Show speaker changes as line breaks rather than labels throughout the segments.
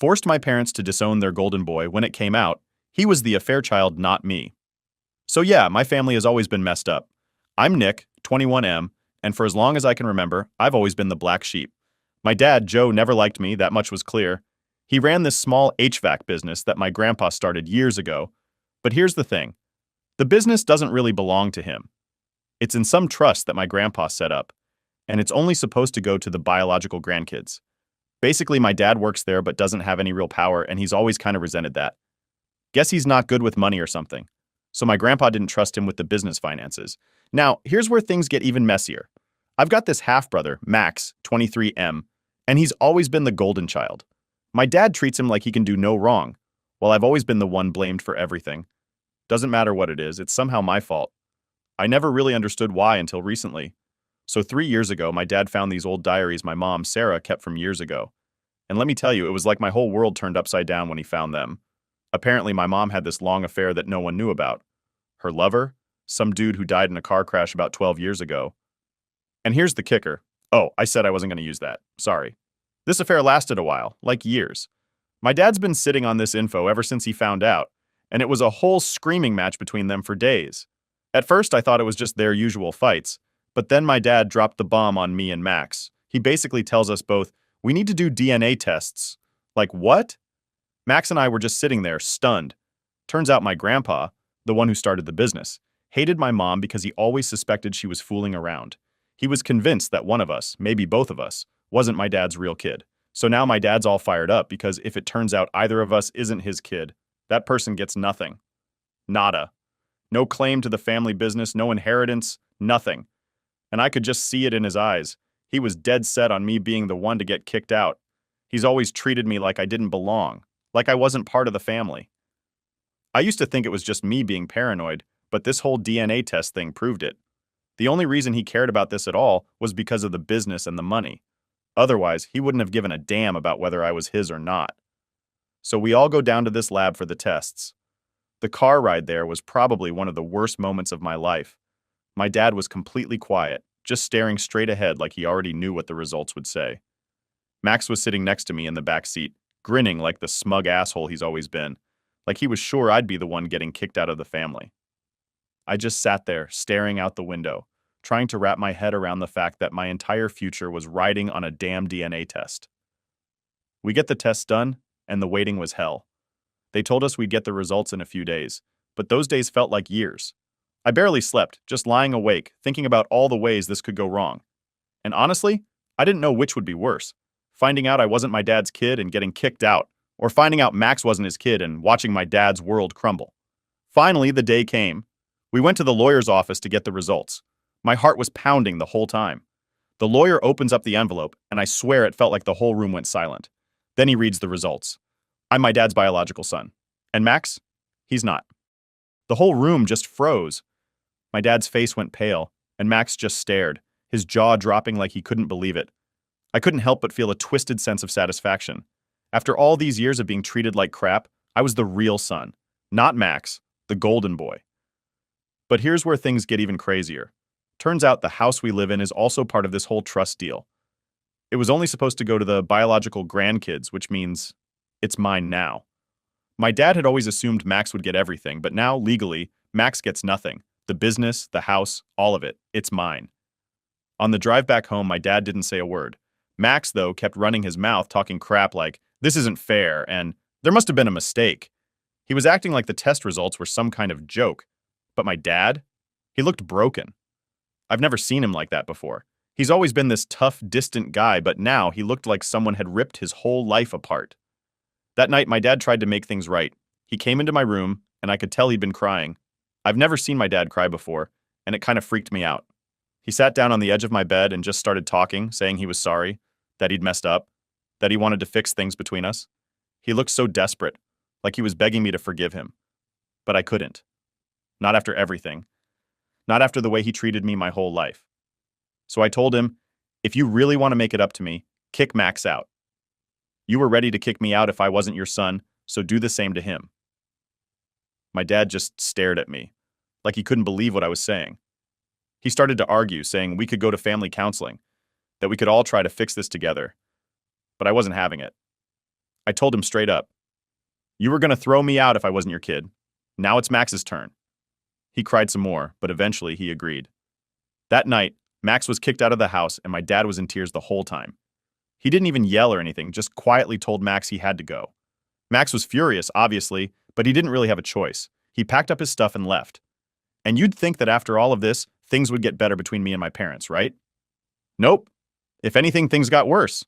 forced my parents to disown their golden boy when it came out. He was the affair child, not me. So yeah, my family has always been messed up. I'm Nick, 21M, and for as long as I can remember, I've always been the black sheep. My dad, Joe, never liked me, that much was clear. He ran this small HVAC business that my grandpa started years ago. But here's the thing. The business doesn't really belong to him. It's in some trust that my grandpa set up, and it's only supposed to go to the biological grandkids. Basically, my dad works there but doesn't have any real power, and he's always kind of resented that. Guess he's not good with money or something. So my grandpa didn't trust him with the business finances. Now, here's where things get even messier. I've got this half-brother, Max, 23M, and he's always been the golden child. My dad treats him like he can do no wrong, while I've always been the one blamed for everything. Doesn't matter what it is, it's somehow my fault. I never really understood why until recently. So 3 years ago, my dad found these old diaries my mom, Sarah, kept from years ago. And let me tell you, it was like my whole world turned upside down when he found them. Apparently, my mom had this long affair that no one knew about. Her lover? Some dude who died in a car crash about 12 years ago. And here's the kicker. Oh, I said I wasn't going to use that. Sorry. This affair lasted a while, like years. My dad's been sitting on this info ever since he found out, and it was a whole screaming match between them for days. At first, I thought it was just their usual fights, but then my dad dropped the bomb on me and Max. He basically tells us both, we need to do DNA tests. Like, what? Max and I were just sitting there, stunned. Turns out my grandpa, the one who started the business, hated my mom because he always suspected she was fooling around. He was convinced that one of us, maybe both of us, wasn't my dad's real kid. So now my dad's all fired up because if it turns out either of us isn't his kid, that person gets nothing. Nada. No claim to the family business, no inheritance, nothing. And I could just see it in his eyes. He was dead set on me being the one to get kicked out. He's always treated me like I didn't belong, like I wasn't part of the family. I used to think it was just me being paranoid, but this whole DNA test thing proved it. The only reason he cared about this at all was because of the business and the money. Otherwise, he wouldn't have given a damn about whether I was his or not. So we all go down to this lab for the tests. The car ride there was probably one of the worst moments of my life. My dad was completely quiet, just staring straight ahead like he already knew what the results would say. Max was sitting next to me in the back seat, grinning like the smug asshole he's always been, like he was sure I'd be the one getting kicked out of the family. I just sat there, staring out the window, trying to wrap my head around the fact that my entire future was riding on a damn DNA test. We get the test done, and the waiting was hell. They told us we'd get the results in a few days, but those days felt like years. I barely slept, just lying awake, thinking about all the ways this could go wrong. And honestly, I didn't know which would be worse. Finding out I wasn't my dad's kid and getting kicked out, or finding out Max wasn't his kid and watching my dad's world crumble. Finally, the day came. We went to the lawyer's office to get the results. My heart was pounding the whole time. The lawyer opens up the envelope, and I swear it felt like the whole room went silent. Then he reads the results. I'm my dad's biological son. And Max? He's not. The whole room just froze. My dad's face went pale, and Max just stared, his jaw dropping like he couldn't believe it. I couldn't help but feel a twisted sense of satisfaction. After all these years of being treated like crap, I was the real son, not Max, the golden boy. But here's where things get even crazier. Turns out the house we live in is also part of this whole trust deal. It was only supposed to go to the biological grandkids, which means it's mine now. My dad had always assumed Max would get everything, but now, legally, Max gets nothing. The business, the house, all of it. It's mine. On the drive back home, my dad didn't say a word. Max, though, kept running his mouth, talking crap like, this isn't fair, and there must have been a mistake. He was acting like the test results were some kind of joke. But my dad? He looked broken. I've never seen him like that before. He's always been this tough, distant guy, but now he looked like someone had ripped his whole life apart. That night, my dad tried to make things right. He came into my room, and I could tell he'd been crying. I've never seen my dad cry before, and it kind of freaked me out. He sat down on the edge of my bed and just started talking, saying he was sorry, that he'd messed up, that he wanted to fix things between us. He looked so desperate, like he was begging me to forgive him. But I couldn't. Not after everything. Not after the way he treated me my whole life. So I told him, if you really want to make it up to me, kick Max out. You were ready to kick me out if I wasn't your son, so do the same to him. My dad just stared at me, like he couldn't believe what I was saying. He started to argue, saying we could go to family counseling, that we could all try to fix this together. But I wasn't having it. I told him straight up, "You were going to throw me out if I wasn't your kid. Now it's Max's turn." He cried some more, but eventually he agreed. That night, Max was kicked out of the house and my dad was in tears the whole time. He didn't even yell or anything, just quietly told Max he had to go. Max was furious, obviously, but he didn't really have a choice. He packed up his stuff and left. And you'd think that after all of this, things would get better between me and my parents, right? Nope. If anything, things got worse.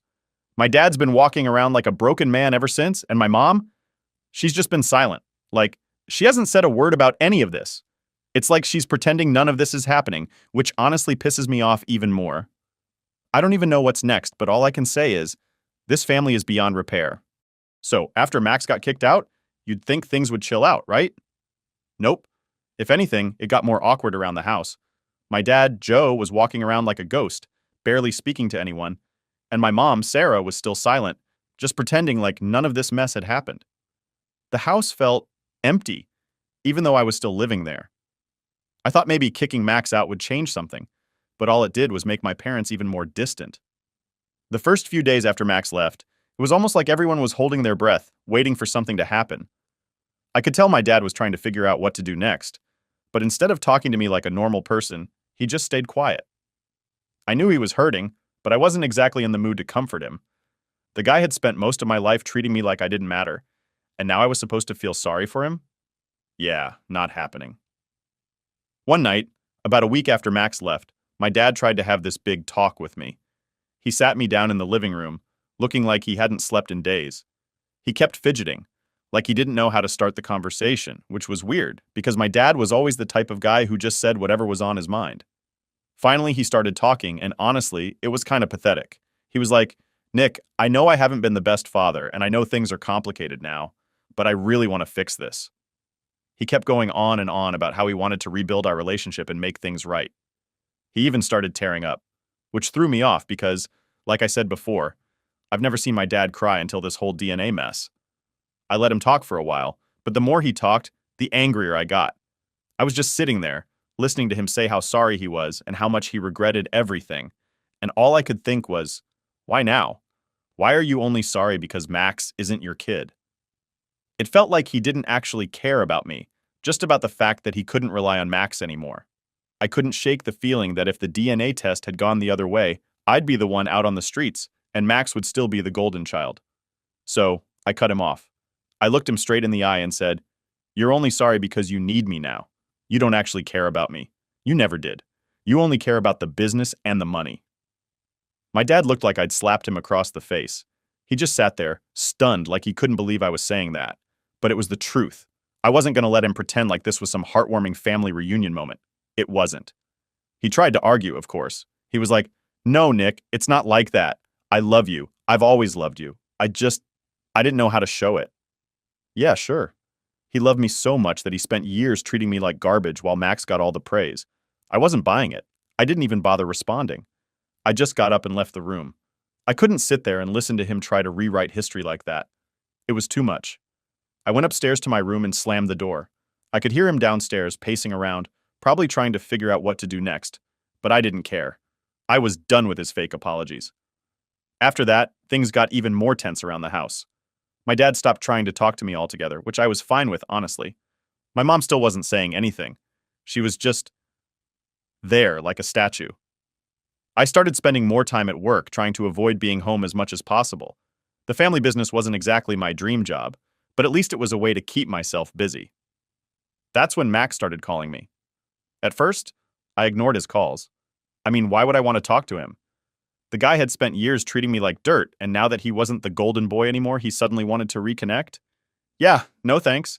My dad's been walking around like a broken man ever since, and my mom, she's just been silent. Like, she hasn't said a word about any of this. It's like she's pretending none of this is happening, which honestly pisses me off even more. I don't even know what's next, but all I can say is, this family is beyond repair. So, after Max got kicked out, you'd think things would chill out, right? Nope. If anything, it got more awkward around the house. My dad, Joe, was walking around like a ghost, barely speaking to anyone, and my mom, Sarah, was still silent, just pretending like none of this mess had happened. The house felt empty, even though I was still living there. I thought maybe kicking Max out would change something, but all it did was make my parents even more distant. The first few days after Max left, it was almost like everyone was holding their breath, waiting for something to happen. I could tell my dad was trying to figure out what to do next, but instead of talking to me like a normal person, he just stayed quiet. I knew he was hurting, but I wasn't exactly in the mood to comfort him. The guy had spent most of my life treating me like I didn't matter, and now I was supposed to feel sorry for him? Yeah, not happening. One night, about a week after Max left, my dad tried to have this big talk with me. He sat me down in the living room, looking like he hadn't slept in days. He kept fidgeting, like he didn't know how to start the conversation, which was weird, because my dad was always the type of guy who just said whatever was on his mind. Finally, he started talking, and honestly, it was kind of pathetic. He was like, "Nick, I know I haven't been the best father, and I know things are complicated now, but I really want to fix this." He kept going on and on about how he wanted to rebuild our relationship and make things right. He even started tearing up, which threw me off because, like I said before, I've never seen my dad cry until this whole DNA mess. I let him talk for a while, but the more he talked, the angrier I got. I was just sitting there, listening to him say how sorry he was and how much he regretted everything, and all I could think was, why now? Why are you only sorry because Max isn't your kid? It felt like he didn't actually care about me, just about the fact that he couldn't rely on Max anymore. I couldn't shake the feeling that if the DNA test had gone the other way, I'd be the one out on the streets, and Max would still be the golden child. So, I cut him off. I looked him straight in the eye and said, "You're only sorry because you need me now. You don't actually care about me. You never did. You only care about the business and the money." My dad looked like I'd slapped him across the face. He just sat there, stunned, like he couldn't believe I was saying that. But it was the truth. I wasn't going to let him pretend like this was some heartwarming family reunion moment. It wasn't. He tried to argue, of course. He was like, "No, Nick, it's not like that. I love you. I've always loved you. I didn't know how to show it." Yeah, sure. He loved me so much that he spent years treating me like garbage while Max got all the praise. I wasn't buying it. I didn't even bother responding. I just got up and left the room. I couldn't sit there and listen to him try to rewrite history like that. It was too much. I went upstairs to my room and slammed the door. I could hear him downstairs, pacing around, probably trying to figure out what to do next. But I didn't care. I was done with his fake apologies. After that, things got even more tense around the house. My dad stopped trying to talk to me altogether, which I was fine with, honestly. My mom still wasn't saying anything. She was just there, like a statue. I started spending more time at work, trying to avoid being home as much as possible. The family business wasn't exactly my dream job, but at least it was a way to keep myself busy. That's when Max started calling me. At first, I ignored his calls. I mean, why would I want to talk to him? The guy had spent years treating me like dirt, and now that he wasn't the golden boy anymore, he suddenly wanted to reconnect? Yeah, no thanks.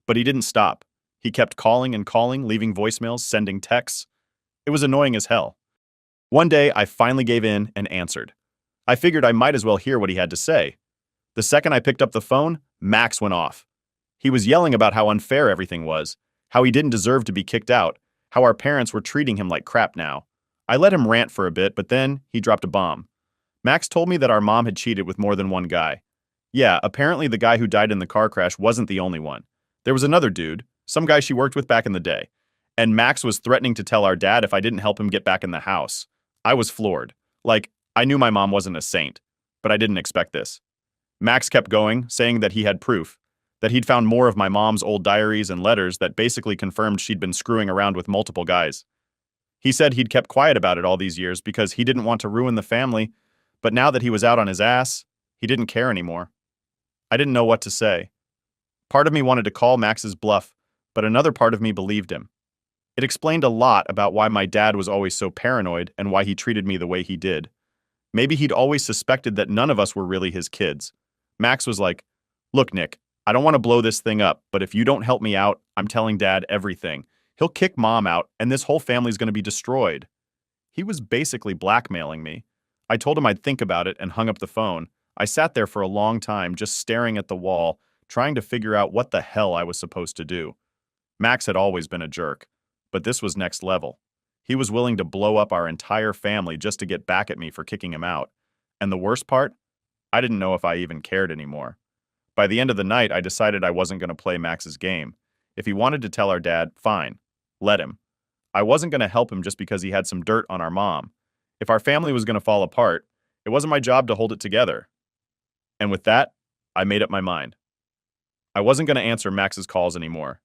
But he didn't stop. He kept calling and calling, leaving voicemails, sending texts. It was annoying as hell. One day, I finally gave in and answered. I figured I might as well hear what he had to say. The second I picked up the phone, Max went off. He was yelling about how unfair everything was, how he didn't deserve to be kicked out, how our parents were treating him like crap now. I let him rant for a bit, but then he dropped a bomb. Max told me that our mom had cheated with more than one guy. Yeah, apparently the guy who died in the car crash wasn't the only one. There was another dude, some guy she worked with back in the day. And Max was threatening to tell our dad if I didn't help him get back in the house. I was floored. Like, I knew my mom wasn't a saint, but I didn't expect this. Max kept going, saying that he had proof, that he'd found more of my mom's old diaries and letters that basically confirmed she'd been screwing around with multiple guys. He said he'd kept quiet about it all these years because he didn't want to ruin the family, but now that he was out on his ass, he didn't care anymore. I didn't know what to say. Part of me wanted to call Max's bluff, but another part of me believed him. It explained a lot about why my dad was always so paranoid and why he treated me the way he did. Maybe he'd always suspected that none of us were really his kids. Max was like, "Look, Nick, I don't want to blow this thing up, but if you don't help me out, I'm telling Dad everything. He'll kick Mom out, and this whole family's going to be destroyed." He was basically blackmailing me. I told him I'd think about it and hung up the phone. I sat there for a long time, just staring at the wall, trying to figure out what the hell I was supposed to do. Max had always been a jerk, but this was next level. He was willing to blow up our entire family just to get back at me for kicking him out. And the worst part? I didn't know if I even cared anymore. By the end of the night, I decided I wasn't going to play Max's game. If he wanted to tell our dad, fine, let him. I wasn't going to help him just because he had some dirt on our mom. If our family was going to fall apart, it wasn't my job to hold it together. And with that, I made up my mind. I wasn't going to answer Max's calls anymore.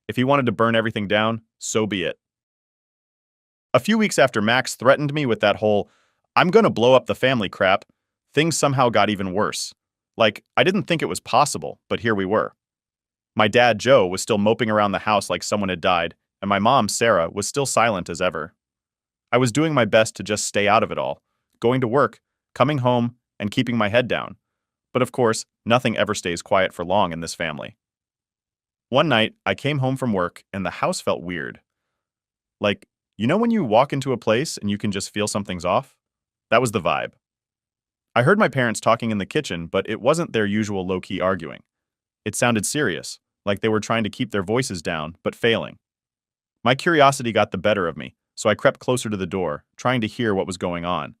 If he wanted to burn everything down, so be it. A few weeks after Max threatened me with that whole, "I'm going to blow up the family" crap, things somehow got even worse. Like, I didn't think it was possible, but here we were. My dad, Joe, was still moping around the house like someone had died, and my mom, Sarah, was still silent as ever. I was doing my best to just stay out of it all, going to work, coming home, and keeping my head down. But of course, nothing ever stays quiet for long in this family. One night, I came home from work, and the house felt weird. Like, you know when you walk into a place and you can just feel something's off? That was the vibe. I heard my parents talking in the kitchen, but it wasn't their usual low-key arguing. It sounded serious, like they were trying to keep their voices down, but failing. My curiosity got the better of me, so I crept closer to the door, trying to hear what was going on.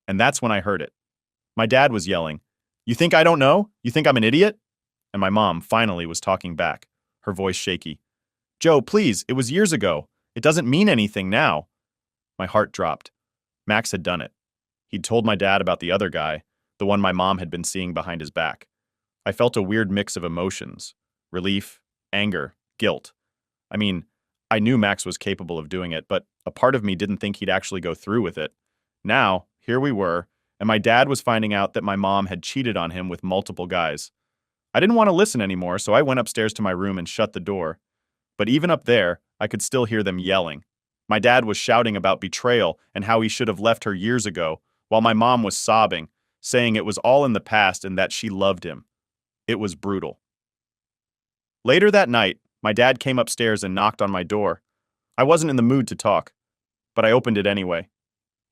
And that's when I heard it. My dad was yelling, "You think I don't know? You think I'm an idiot?" And my mom finally was talking back, her voice shaky. "Joe, please, it was years ago. It doesn't mean anything now." My heart dropped. Max had done it. He'd told my dad about the other guy, the one my mom had been seeing behind his back. I felt a weird mix of emotions: relief, anger, guilt. I mean, I knew Max was capable of doing it, but a part of me didn't think he'd actually go through with it. Now, here we were, and my dad was finding out that my mom had cheated on him with multiple guys. I didn't want to listen anymore, so I went upstairs to my room and shut the door. But even up there, I could still hear them yelling. My dad was shouting about betrayal and how he should have left her years ago, while my mom was sobbing, saying it was all in the past and that she loved him. It was brutal. Later that night, my dad came upstairs and knocked on my door. I wasn't in the mood to talk, but I opened it anyway.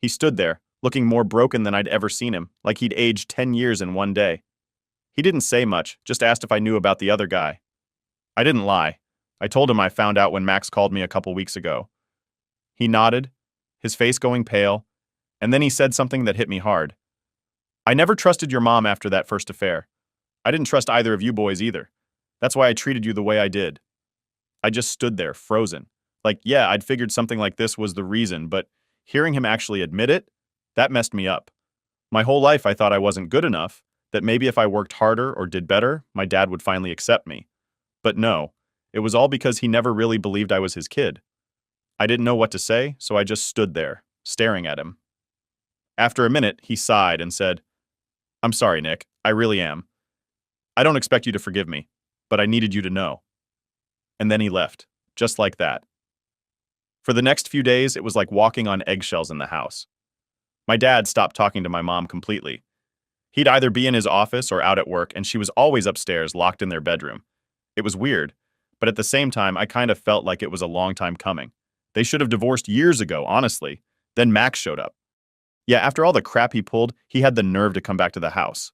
He stood there, looking more broken than I'd ever seen him, like he'd aged 10 years in one day. He didn't say much, just asked if I knew about the other guy. I didn't lie. I told him I found out when Max called me a couple weeks ago. He nodded, his face going pale, and then he said something that hit me hard. "I never trusted your mom after that first affair. I didn't trust either of you boys either. That's why I treated you the way I did." I just stood there, frozen. Like, yeah, I'd figured something like this was the reason, but hearing him actually admit it, that messed me up. My whole life I thought I wasn't good enough, that maybe if I worked harder or did better, my dad would finally accept me. But no, it was all because he never really believed I was his kid. I didn't know what to say, so I just stood there, staring at him. After a minute, he sighed and said, "I'm sorry, Nick. I really am. I don't expect you to forgive me, but I needed you to know." And then he left, just like that. For the next few days, it was like walking on eggshells in the house. My dad stopped talking to my mom completely. He'd either be in his office or out at work, and she was always upstairs, locked in their bedroom. It was weird, but at the same time, I kind of felt like it was a long time coming. They should have divorced years ago, honestly. Then Max showed up. Yeah, after all the crap he pulled, he had the nerve to come back to the house.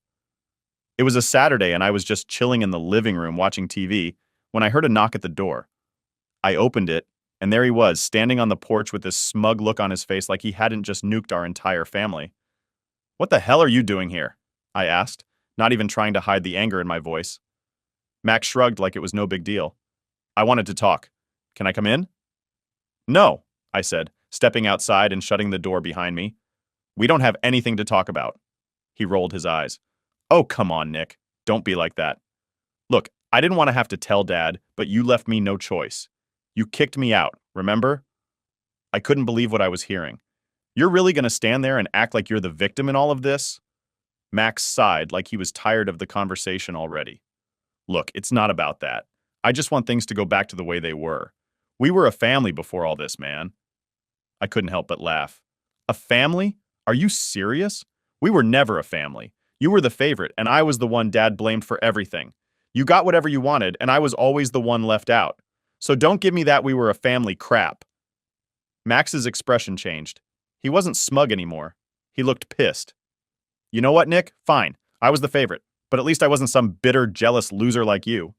It was a Saturday, and I was just chilling in the living room watching TV when I heard a knock at the door. I opened it, and there he was, standing on the porch with this smug look on his face like he hadn't just nuked our entire family. "What the hell are you doing here?" I asked, not even trying to hide the anger in my voice. Max shrugged like it was no big deal. "I wanted to talk. Can I come in?" "No," I said, stepping outside and shutting the door behind me. "We don't have anything to talk about." He rolled his eyes. Oh, come on, Nick. Don't be like that. Look, I didn't want to have to tell Dad, but you left me no choice. You kicked me out, remember? I couldn't believe what I was hearing. You're really going to stand there and act like you're the victim in all of this? Max sighed like he was tired of the conversation already. Look, it's not about that. I just want things to go back to the way they were. We were a family before all this, man. I couldn't help but laugh. A family? Are you serious? We were never a family. You were the favorite, and I was the one Dad blamed for everything. You got whatever you wanted, and I was always the one left out. So don't give me that we were a family crap. Max's expression changed. He wasn't smug anymore. He looked pissed. You know what, Nick? Fine. I was the favorite, but at least I wasn't some bitter, jealous loser like you.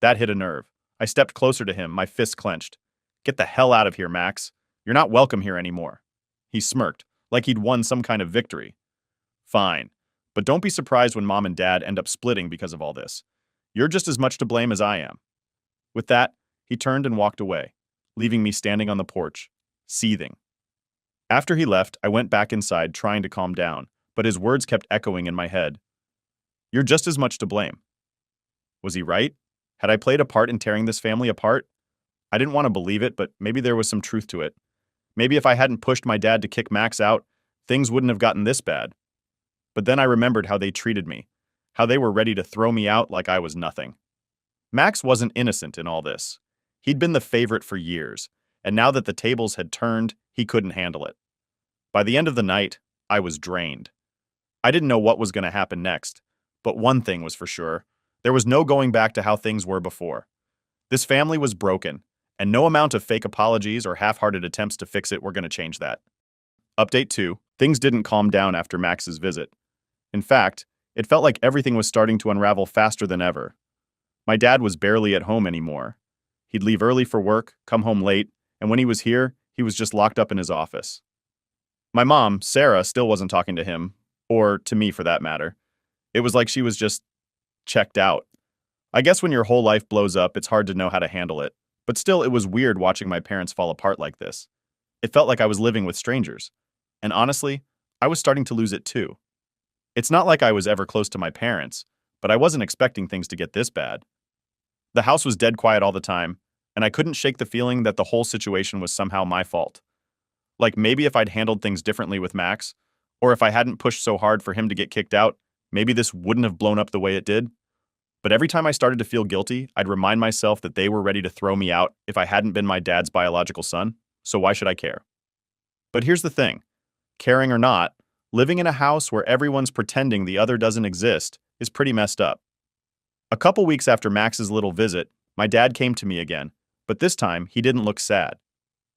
That hit a nerve. I stepped closer to him, my fists clenched. Get the hell out of here, Max. You're not welcome here anymore. He smirked, like he'd won some kind of victory. Fine. But don't be surprised when Mom and Dad end up splitting because of all this. You're just as much to blame as I am. With that, he turned and walked away, leaving me standing on the porch, seething. After he left, I went back inside trying to calm down, but his words kept echoing in my head. You're just as much to blame. Was he right? Had I played a part in tearing this family apart? I didn't want to believe it, but maybe there was some truth to it. Maybe if I hadn't pushed my dad to kick Max out, things wouldn't have gotten this bad. But then I remembered how they treated me, how they were ready to throw me out like I was nothing. Max wasn't innocent in all this. He'd been the favorite for years, and now that the tables had turned, he couldn't handle it. By the end of the night, I was drained. I didn't know what was going to happen next, but one thing was for sure. There was no going back to how things were before. This family was broken, and no amount of fake apologies or half-hearted attempts to fix it were going to change that. Update 2. Things didn't calm down after Max's visit. In fact, it felt like everything was starting to unravel faster than ever. My dad was barely at home anymore. He'd leave early for work, come home late, and when he was here, he was just locked up in his office. My mom, Sarah, still wasn't talking to him, or to me for that matter. It was like she was just checked out. I guess when your whole life blows up, it's hard to know how to handle it. But still, it was weird watching my parents fall apart like this. It felt like I was living with strangers. And honestly, I was starting to lose it too. It's not like I was ever close to my parents, but I wasn't expecting things to get this bad. The house was dead quiet all the time, and I couldn't shake the feeling that the whole situation was somehow my fault. Like maybe if I'd handled things differently with Max, or if I hadn't pushed so hard for him to get kicked out, maybe this wouldn't have blown up the way it did. But every time I started to feel guilty, I'd remind myself that they were ready to throw me out if I hadn't been my dad's biological son, so why should I care? But here's the thing. Caring or not, living in a house where everyone's pretending the other doesn't exist is pretty messed up. A couple weeks after Max's little visit, my dad came to me again, but this time he didn't look sad.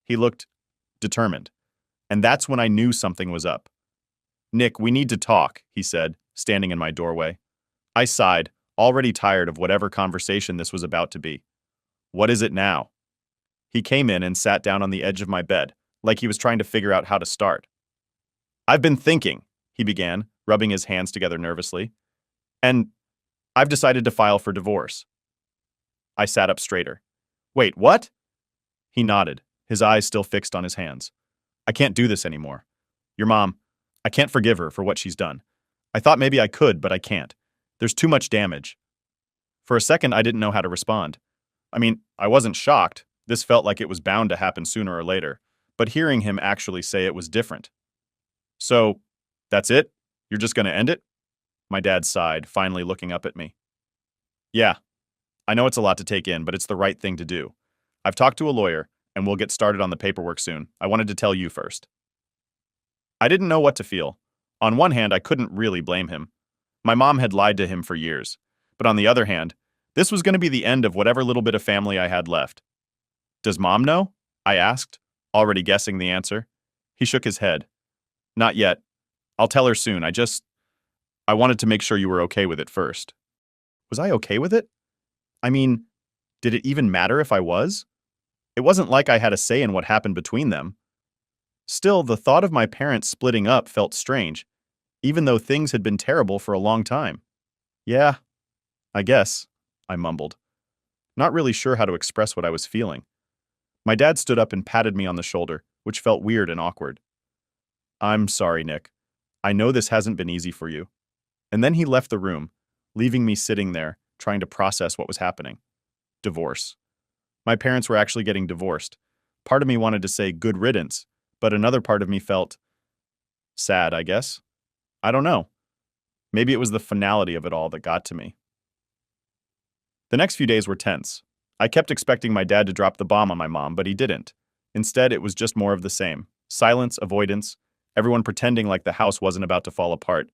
He looked determined. And that's when I knew something was up. Nick, we need to talk, he said, standing in my doorway. I sighed, already tired of whatever conversation this was about to be. What is it now? He came in and sat down on the edge of my bed, like he was trying to figure out how to start. I've been thinking, he began, rubbing his hands together nervously. And I've decided to file for divorce. I sat up straighter. Wait, what? He nodded, his eyes still fixed on his hands. I can't do this anymore. Your mom, I can't forgive her for what she's done. I thought maybe I could, but I can't. There's too much damage. For a second, I didn't know how to respond. I mean, I wasn't shocked. This felt like it was bound to happen sooner or later. But hearing him actually say it was different. So, that's it? You're just going to end it? My dad sighed, finally looking up at me. Yeah, I know it's a lot to take in, but it's the right thing to do. I've talked to a lawyer, and we'll get started on the paperwork soon. I wanted to tell you first. I didn't know what to feel. On one hand, I couldn't really blame him. My mom had lied to him for years. But on the other hand, this was going to be the end of whatever little bit of family I had left. Does Mom know? I asked, already guessing the answer. He shook his head. Not yet. I'll tell her soon. I wanted to make sure you were okay with it first. Was I okay with it? I mean, did it even matter if I was? It wasn't like I had a say in what happened between them. Still, the thought of my parents splitting up felt strange, even though things had been terrible for a long time. Yeah, I guess, I mumbled, not really sure how to express what I was feeling. My dad stood up and patted me on the shoulder, which felt weird and awkward. I'm sorry, Nick. I know this hasn't been easy for you. And then he left the room, leaving me sitting there, trying to process what was happening. Divorce. My parents were actually getting divorced. Part of me wanted to say good riddance, but another part of me felt sad, I guess. I don't know. Maybe it was the finality of it all that got to me. The next few days were tense. I kept expecting my dad to drop the bomb on my mom, but he didn't. Instead, it was just more of the same. Silence, avoidance, everyone pretending like the house wasn't about to fall apart.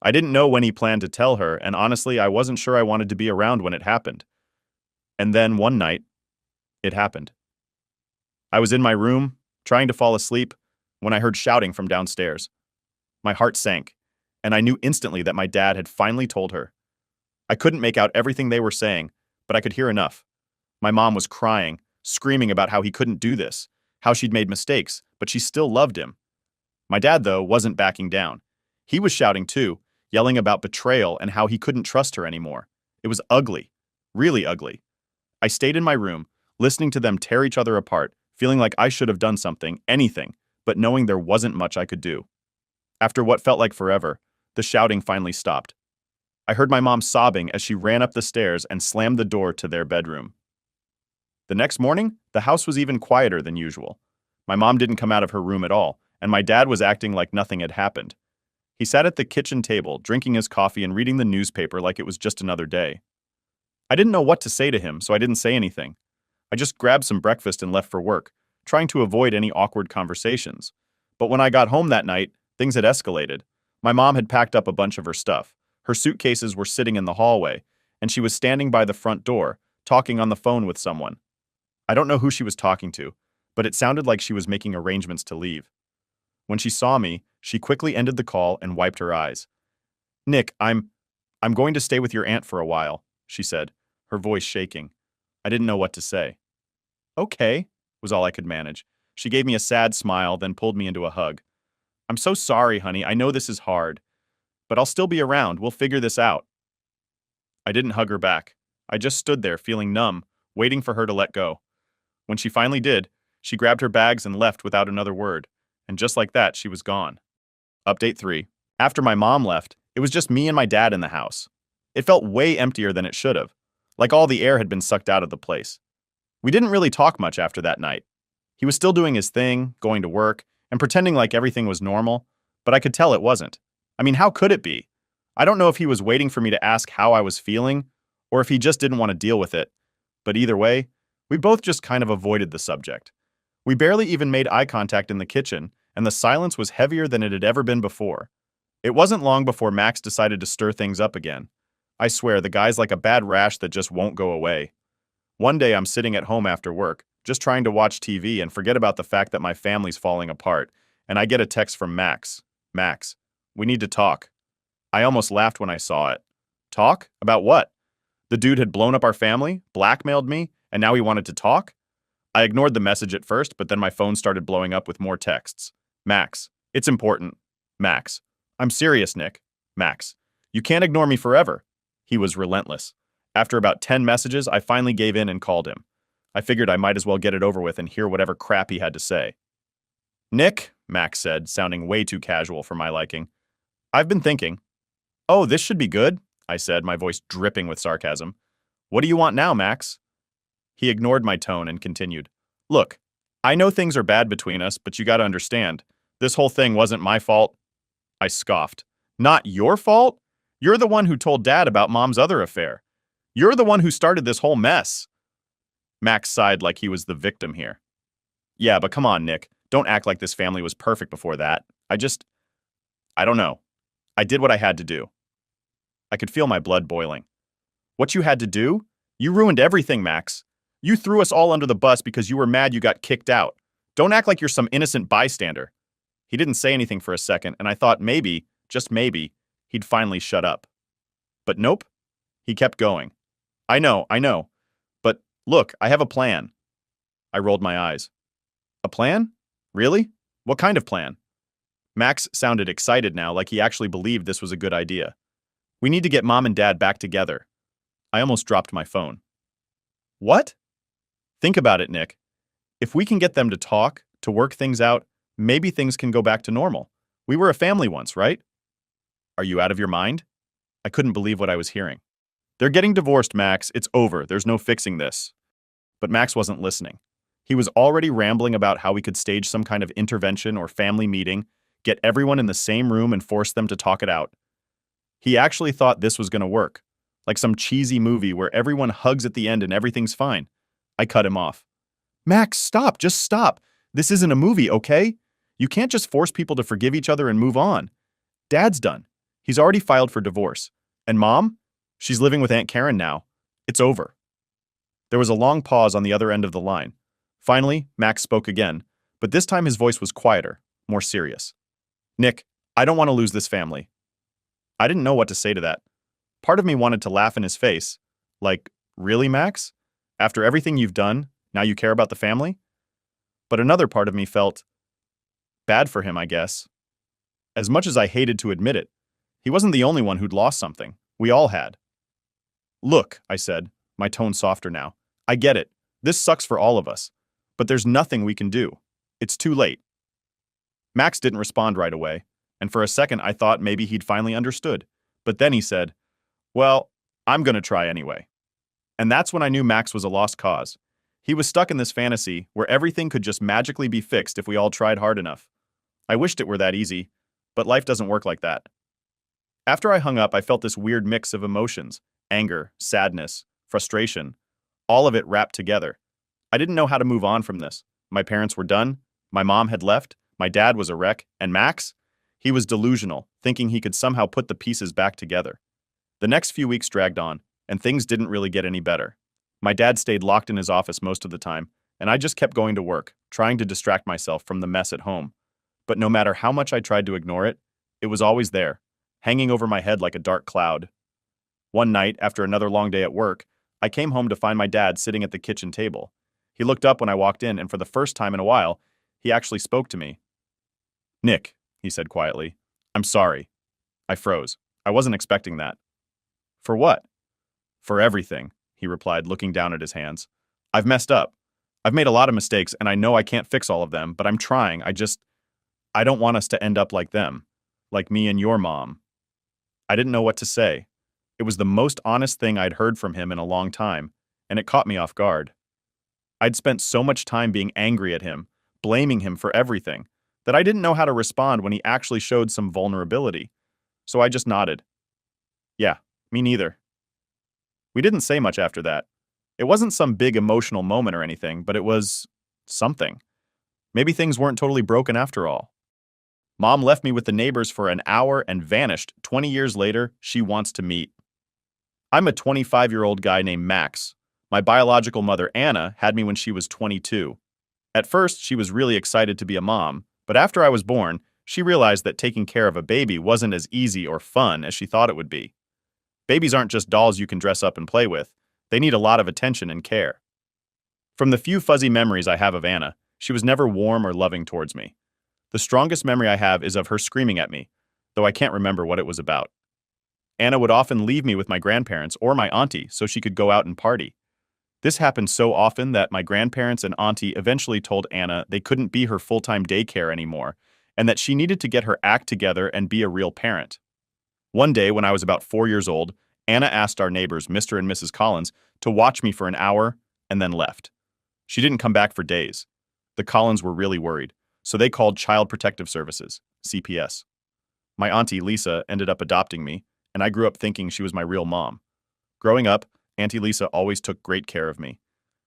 I didn't know when he planned to tell her, and honestly, I wasn't sure I wanted to be around when it happened. And then one night, it happened. I was in my room, trying to fall asleep, when I heard shouting from downstairs. My heart sank, and I knew instantly that my dad had finally told her. I couldn't make out everything they were saying, but I could hear enough. My mom was crying, screaming about how he couldn't do this, how she'd made mistakes, but she still loved him. My dad, though, wasn't backing down. He was shouting too, yelling about betrayal and how he couldn't trust her anymore. It was ugly, really ugly. I stayed in my room, listening to them tear each other apart, feeling like I should have done something, anything, but knowing there wasn't much I could do. After what felt like forever, the shouting finally stopped. I heard my mom sobbing as she ran up the stairs and slammed the door to their bedroom. The next morning, the house was even quieter than usual. My mom didn't come out of her room at all, and my dad was acting like nothing had happened. He sat at the kitchen table, drinking his coffee and reading the newspaper like it was just another day. I didn't know what to say to him, so I didn't say anything. I just grabbed some breakfast and left for work, trying to avoid any awkward conversations. But when I got home that night, things had escalated. My mom had packed up a bunch of her stuff. Her suitcases were sitting in the hallway, and she was standing by the front door, talking on the phone with someone. I don't know who she was talking to, but it sounded like she was making arrangements to leave. When she saw me, she quickly ended the call and wiped her eyes. "Nick, I'm going to stay with your aunt for a while," she said, her voice shaking. I didn't know what to say. "Okay," was all I could manage. She gave me a sad smile, then pulled me into a hug. "I'm so sorry, honey. I know this is hard. But I'll still be around. We'll figure this out." I didn't hug her back. I just stood there, feeling numb, waiting for her to let go. When she finally did, she grabbed her bags and left without another word. And just like that, she was gone. Update 3. After my mom left, it was just me and my dad in the house. It felt way emptier than it should have, like all the air had been sucked out of the place. We didn't really talk much after that night. He was still doing his thing, going to work, and pretending like everything was normal, but I could tell it wasn't. I mean, how could it be? I don't know if he was waiting for me to ask how I was feeling, or if he just didn't want to deal with it. But either way, we both just kind of avoided the subject. We barely even made eye contact in the kitchen, and the silence was heavier than it had ever been before. It wasn't long before Max decided to stir things up again. I swear, the guy's like a bad rash that just won't go away. One day I'm sitting at home after work, just trying to watch TV and forget about the fact that my family's falling apart, and I get a text from Max. "Max, we need to talk." I almost laughed when I saw it. Talk? About what? The dude had blown up our family, blackmailed me, and now he wanted to talk? I ignored the message at first, but then my phone started blowing up with more texts. "Max, it's important. Max, I'm serious, Nick. Max, you can't ignore me forever." He was relentless. After about 10 messages, I finally gave in and called him. I figured I might as well get it over with and hear whatever crap he had to say. "Nick," Max said, sounding way too casual for my liking. "I've been thinking." "Oh, this should be good," I said, my voice dripping with sarcasm. "What do you want now, Max?" He ignored my tone and continued. "Look, I know things are bad between us, but you gotta understand. This whole thing wasn't my fault." I scoffed. "Not your fault? You're the one who told Dad about Mom's other affair. You're the one who started this whole mess." Max sighed like he was the victim here. "Yeah, but come on, Nick. Don't act like this family was perfect before that. I don't know. I did what I had to do." I could feel my blood boiling. "What you had to do? You ruined everything, Max. You threw us all under the bus because you were mad you got kicked out. Don't act like you're some innocent bystander." He didn't say anything for a second, and I thought maybe, just maybe, he'd finally shut up. But nope. He kept going. I know. But look, I have a plan." I rolled my eyes. "A plan? Really? What kind of plan?" Max sounded excited now, like he actually believed this was a good idea. "We need to get Mom and Dad back together." I almost dropped my phone. "What?" "Think about it, Nick. If we can get them to talk, to work things out, maybe things can go back to normal. We were a family once, right?" Are you out of your mind? I couldn't believe what I was hearing. They're getting divorced, Max. It's over. There's no fixing this. But Max wasn't listening. He was already rambling about how we could stage some kind of intervention or family meeting, get everyone in the same room and force them to talk it out. He actually thought this was going to work, like some cheesy movie where everyone hugs at the end and everything's fine. I cut him off. Max, stop. Just stop. This isn't a movie, okay? You can't just force people to forgive each other and move on. Dad's done. He's already filed for divorce. And Mom? She's living with Aunt Karen now. It's over. There was a long pause on the other end of the line. Finally, Max spoke again, but this time his voice was quieter, more serious. Nick, I don't want to lose this family. I didn't know what to say to that. Part of me wanted to laugh in his face. Like, really, Max? After everything you've done, now you care about the family? But another part of me felt bad for him, I guess. As much as I hated to admit it, he wasn't the only one who'd lost something. We all had. Look, I said, my tone softer now. I get it. This sucks for all of us. But there's nothing we can do. It's too late. Max didn't respond right away, and for a second I thought maybe he'd finally understood. But then he said, well, I'm gonna try anyway. And that's when I knew Max was a lost cause. He was stuck in this fantasy where everything could just magically be fixed if we all tried hard enough. I wished it were that easy, but life doesn't work like that. After I hung up, I felt this weird mix of emotions: anger, sadness, frustration, all of it wrapped together. I didn't know how to move on from this. My parents were done, my mom had left, my dad was a wreck, and Max? He was delusional, thinking he could somehow put the pieces back together. The next few weeks dragged on, and things didn't really get any better. My dad stayed locked in his office most of the time, and I just kept going to work, trying to distract myself from the mess at home. But no matter how much I tried to ignore it, it was always there, hanging over my head like a dark cloud. One night, after another long day at work, I came home to find my dad sitting at the kitchen table. He looked up when I walked in, and for the first time in a while, he actually spoke to me. Nick, he said quietly, I'm sorry. I froze. I wasn't expecting that. For what? For everything, he replied, looking down at his hands. I've messed up. I've made a lot of mistakes, and I know I can't fix all of them, but I'm trying. I don't want us to end up like them, like me and your mom. I didn't know what to say. It was the most honest thing I'd heard from him in a long time, and it caught me off guard. I'd spent so much time being angry at him, blaming him for everything, that I didn't know how to respond when he actually showed some vulnerability. So I just nodded. Yeah, me neither. We didn't say much after that. It wasn't some big emotional moment or anything, but it was something. Maybe things weren't totally broken after all. Mom left me with the neighbors for an hour and vanished. 20 years later, she wants to meet. I'm a 25-year-old guy named Max. My biological mother, Anna, had me when she was 22. At first, she was really excited to be a mom, but after I was born, she realized that taking care of a baby wasn't as easy or fun as she thought it would be. Babies aren't just dolls you can dress up and play with. They need a lot of attention and care. From the few fuzzy memories I have of Anna, she was never warm or loving towards me. The strongest memory I have is of her screaming at me, though I can't remember what it was about. Anna would often leave me with my grandparents or my auntie so she could go out and party. This happened so often that my grandparents and auntie eventually told Anna they couldn't be her full-time daycare anymore, and that she needed to get her act together and be a real parent. One day, when I was about 4 years old, Anna asked our neighbors, Mr. and Mrs. Collins, to watch me for an hour and then left. She didn't come back for days. The Collins were really worried, so they called Child Protective Services, CPS. My auntie, Lisa, ended up adopting me, and I grew up thinking she was my real mom. Growing up, Auntie Lisa always took great care of me.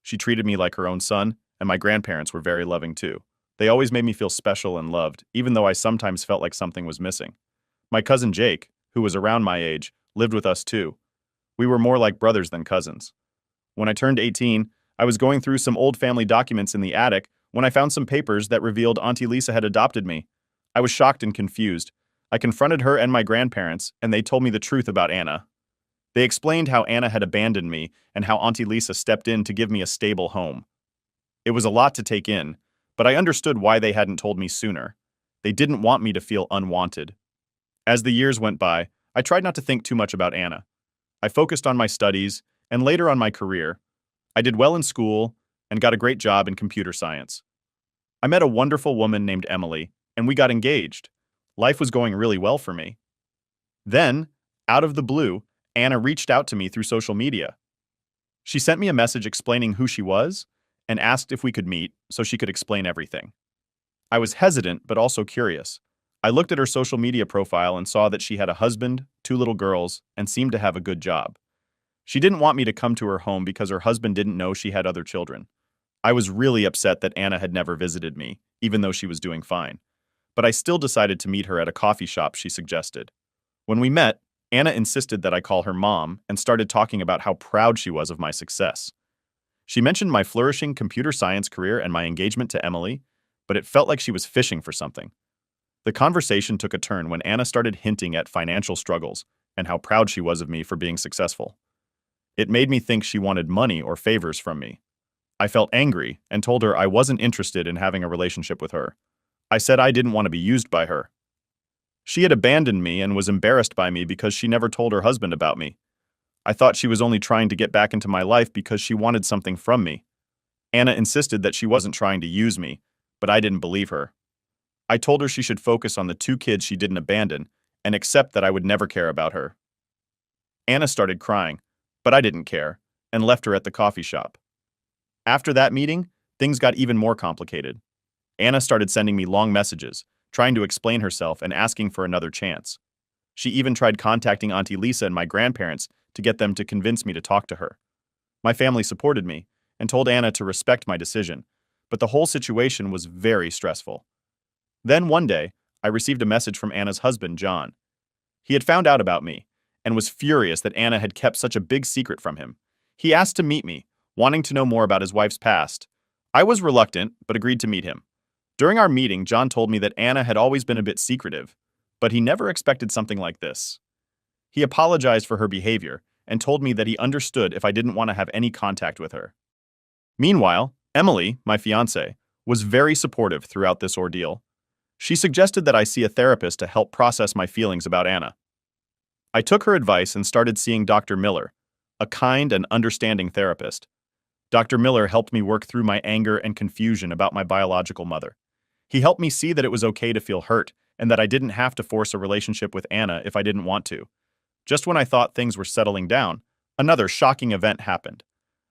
She treated me like her own son, and my grandparents were very loving too. They always made me feel special and loved, even though I sometimes felt like something was missing. My cousin Jake, who was around my age, lived with us too. We were more like brothers than cousins. When I turned 18, I was going through some old family documents in the attic when I found some papers that revealed Auntie Lisa had adopted me. I was shocked and confused. I confronted her and my grandparents, and they told me the truth about Anna. They explained how Anna had abandoned me and how Auntie Lisa stepped in to give me a stable home. It was a lot to take in, but I understood why they hadn't told me sooner. They didn't want me to feel unwanted. As the years went by, I tried not to think too much about Anna. I focused on my studies and later on my career. I did well in school and got a great job in computer science. I met a wonderful woman named Emily, and we got engaged. Life was going really well for me. Then, out of the blue, Anna reached out to me through social media. She sent me a message explaining who she was and asked if we could meet so she could explain everything. I was hesitant but also curious. I looked at her social media profile and saw that she had a husband, 2 little girls, and seemed to have a good job. She didn't want me to come to her home because her husband didn't know she had other children. I was really upset that Anna had never visited me, even though she was doing fine. But I still decided to meet her at a coffee shop she suggested. When we met, Anna insisted that I call her mom and started talking about how proud she was of my success. She mentioned my flourishing computer science career and my engagement to Emily, but it felt like she was fishing for something. The conversation took a turn when Anna started hinting at financial struggles and how proud she was of me for being successful. It made me think she wanted money or favors from me. I felt angry and told her I wasn't interested in having a relationship with her. I said I didn't want to be used by her. She had abandoned me and was embarrassed by me because she never told her husband about me. I thought she was only trying to get back into my life because she wanted something from me. Anna insisted that she wasn't trying to use me, but I didn't believe her. I told her she should focus on the 2 kids she didn't abandon and accept that I would never care about her. Anna started crying, but I didn't care, and left her at the coffee shop. After that meeting, things got even more complicated. Anna started sending me long messages, trying to explain herself and asking for another chance. She even tried contacting Auntie Lisa and my grandparents to get them to convince me to talk to her. My family supported me and told Anna to respect my decision, but the whole situation was very stressful. Then one day, I received a message from Anna's husband, John. He had found out about me and was furious that Anna had kept such a big secret from him. He asked to meet me, wanting to know more about his wife's past. I was reluctant, but agreed to meet him. During our meeting, John told me that Anna had always been a bit secretive, but he never expected something like this. He apologized for her behavior and told me that he understood if I didn't want to have any contact with her. Meanwhile, Emily, my fiancée, was very supportive throughout this ordeal. She suggested that I see a therapist to help process my feelings about Anna. I took her advice and started seeing Dr. Miller, a kind and understanding therapist. Dr. Miller helped me work through my anger and confusion about my biological mother. He helped me see that it was okay to feel hurt and that I didn't have to force a relationship with Anna if I didn't want to. Just when I thought things were settling down, another shocking event happened.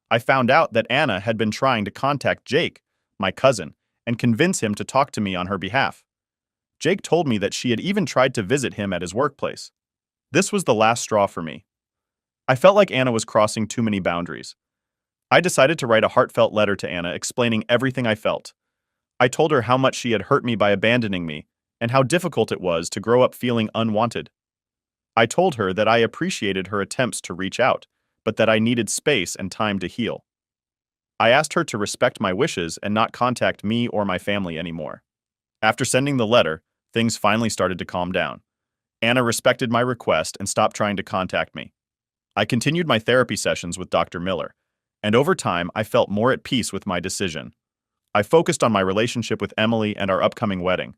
I found out that Anna had been trying to contact Jake, my cousin, and convince him to talk to me on her behalf. Jake told me that she had even tried to visit him at his workplace. This was the last straw for me. I felt like Anna was crossing too many boundaries. I decided to write a heartfelt letter to Anna explaining everything I felt. I told her how much she had hurt me by abandoning me and how difficult it was to grow up feeling unwanted. I told her that I appreciated her attempts to reach out, but that I needed space and time to heal. I asked her to respect my wishes and not contact me or my family anymore. After sending the letter, things finally started to calm down. Anna respected my request and stopped trying to contact me. I continued my therapy sessions with Dr. Miller, and over time I felt more at peace with my decision. I focused on my relationship with Emily and our upcoming wedding.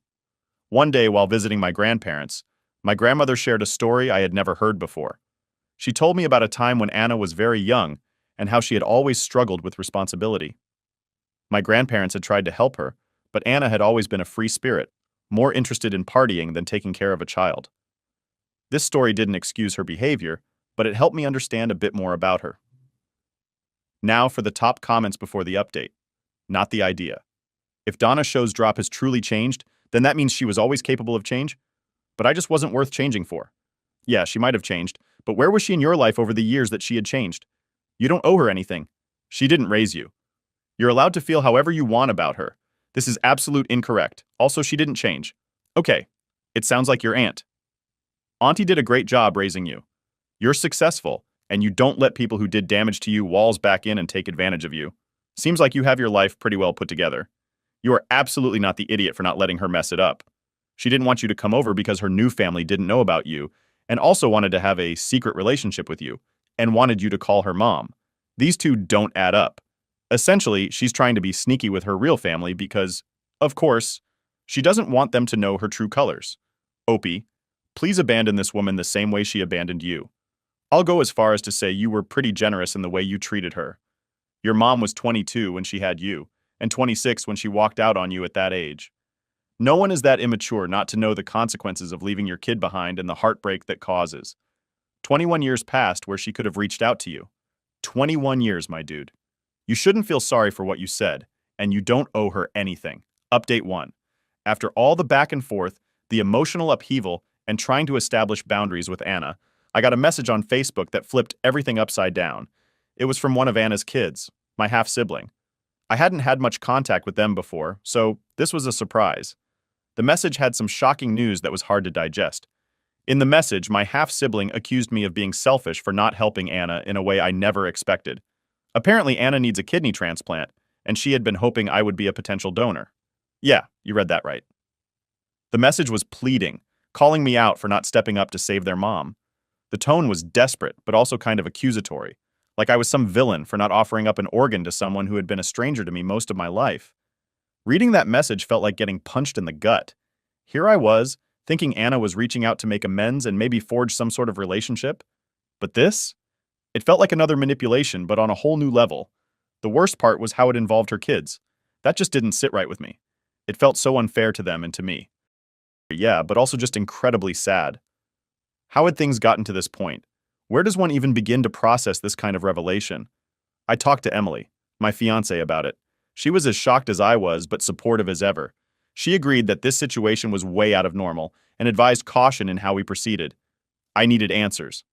One day while visiting my grandparents, my grandmother shared a story I had never heard before. She told me about a time when Anna was very young and how she had always struggled with responsibility. My grandparents had tried to help her, but Anna had always been a free spirit, more interested in partying than taking care of a child. This story didn't excuse her behavior, but it helped me understand a bit more about her. Now for the top comments before the update. Not the idea. If Donna Show's drop has truly changed, then that means she was always capable of change? But I just wasn't worth changing for. Yeah, she might have changed, but where was she in your life over the years that she had changed? You don't owe her anything. She didn't raise you. You're allowed to feel however you want about her. This is absolute incorrect. Also, she didn't change. Okay, it sounds like your aunt. Auntie did a great job raising you. You're successful, and you don't let people who did damage to you walls back in and take advantage of you. Seems like you have your life pretty well put together. You are absolutely not the idiot for not letting her mess it up. She didn't want you to come over because her new family didn't know about you, and also wanted to have a secret relationship with you, and wanted you to call her mom. These two don't add up. Essentially, she's trying to be sneaky with her real family because, of course, she doesn't want them to know her true colors. Opie, please abandon this woman the same way she abandoned you. I'll go as far as to say you were pretty generous in the way you treated her. Your mom was 22 when she had you, and 26 when she walked out on you at that age. No one is that immature not to know the consequences of leaving your kid behind and the heartbreak that causes. 21 years passed where she could have reached out to you. 21 years, my dude. You shouldn't feel sorry for what you said, and you don't owe her anything. Update 1. After all the back and forth, the emotional upheaval, and trying to establish boundaries with Anna, I got a message on Facebook that flipped everything upside down. It was from one of Anna's kids, my half-sibling. I hadn't had much contact with them before, so this was a surprise. The message had some shocking news that was hard to digest. In the message, my half-sibling accused me of being selfish for not helping Anna in a way I never expected. Apparently, Anna needs a kidney transplant, and she had been hoping I would be a potential donor. Yeah, you read that right. The message was pleading, calling me out for not stepping up to save their mom. The tone was desperate, but also kind of accusatory, like I was some villain for not offering up an organ to someone who had been a stranger to me most of my life. Reading that message felt like getting punched in the gut. Here I was, thinking Anna was reaching out to make amends and maybe forge some sort of relationship. But this? It felt like another manipulation, but on a whole new level. The worst part was how it involved her kids. That just didn't sit right with me. It felt so unfair to them and to me. Yeah, but also just incredibly sad. How had things gotten to this point? Where does one even begin to process this kind of revelation? I talked to Emily, my fiancée, about it. She was as shocked as I was, but supportive as ever. She agreed that this situation was way out of normal and advised caution in how we proceeded. I needed answers.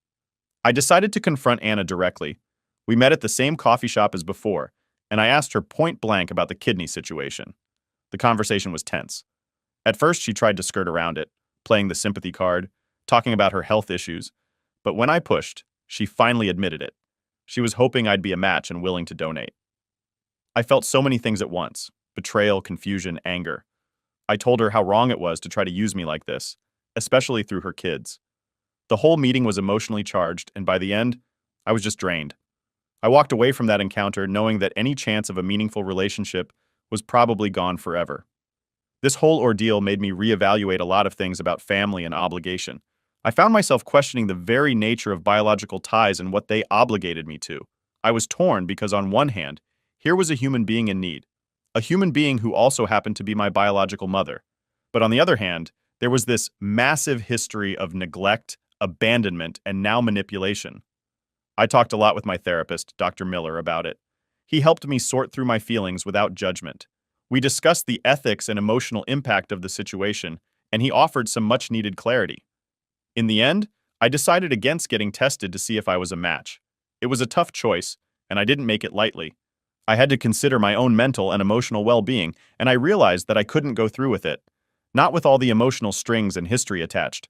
I decided to confront Anna directly. We met at the same coffee shop as before, and I asked her point blank about the kidney situation. The conversation was tense. At first, she tried to skirt around it, playing the sympathy card, talking about her health issues. But when I pushed, she finally admitted it. She was hoping I'd be a match and willing to donate. I felt so many things at once: betrayal, confusion, anger. I told her how wrong it was to try to use me like this, especially through her kids. The whole meeting was emotionally charged, and by the end, I was just drained. I walked away from that encounter knowing that any chance of a meaningful relationship was probably gone forever. This whole ordeal made me reevaluate a lot of things about family and obligation. I found myself questioning the very nature of biological ties and what they obligated me to. I was torn because on one hand, here was a human being in need, a human being who also happened to be my biological mother. But on the other hand, there was this massive history of neglect, abandonment, and now manipulation. I talked a lot with my therapist, Dr. Miller, about it. He helped me sort through my feelings without judgment. We discussed the ethics and emotional impact of the situation, and he offered some much-needed clarity. In the end, I decided against getting tested to see if I was a match. It was a tough choice, and I didn't make it lightly. I had to consider my own mental and emotional well-being, and I realized that I couldn't go through with it. Not with all the emotional strings and history attached.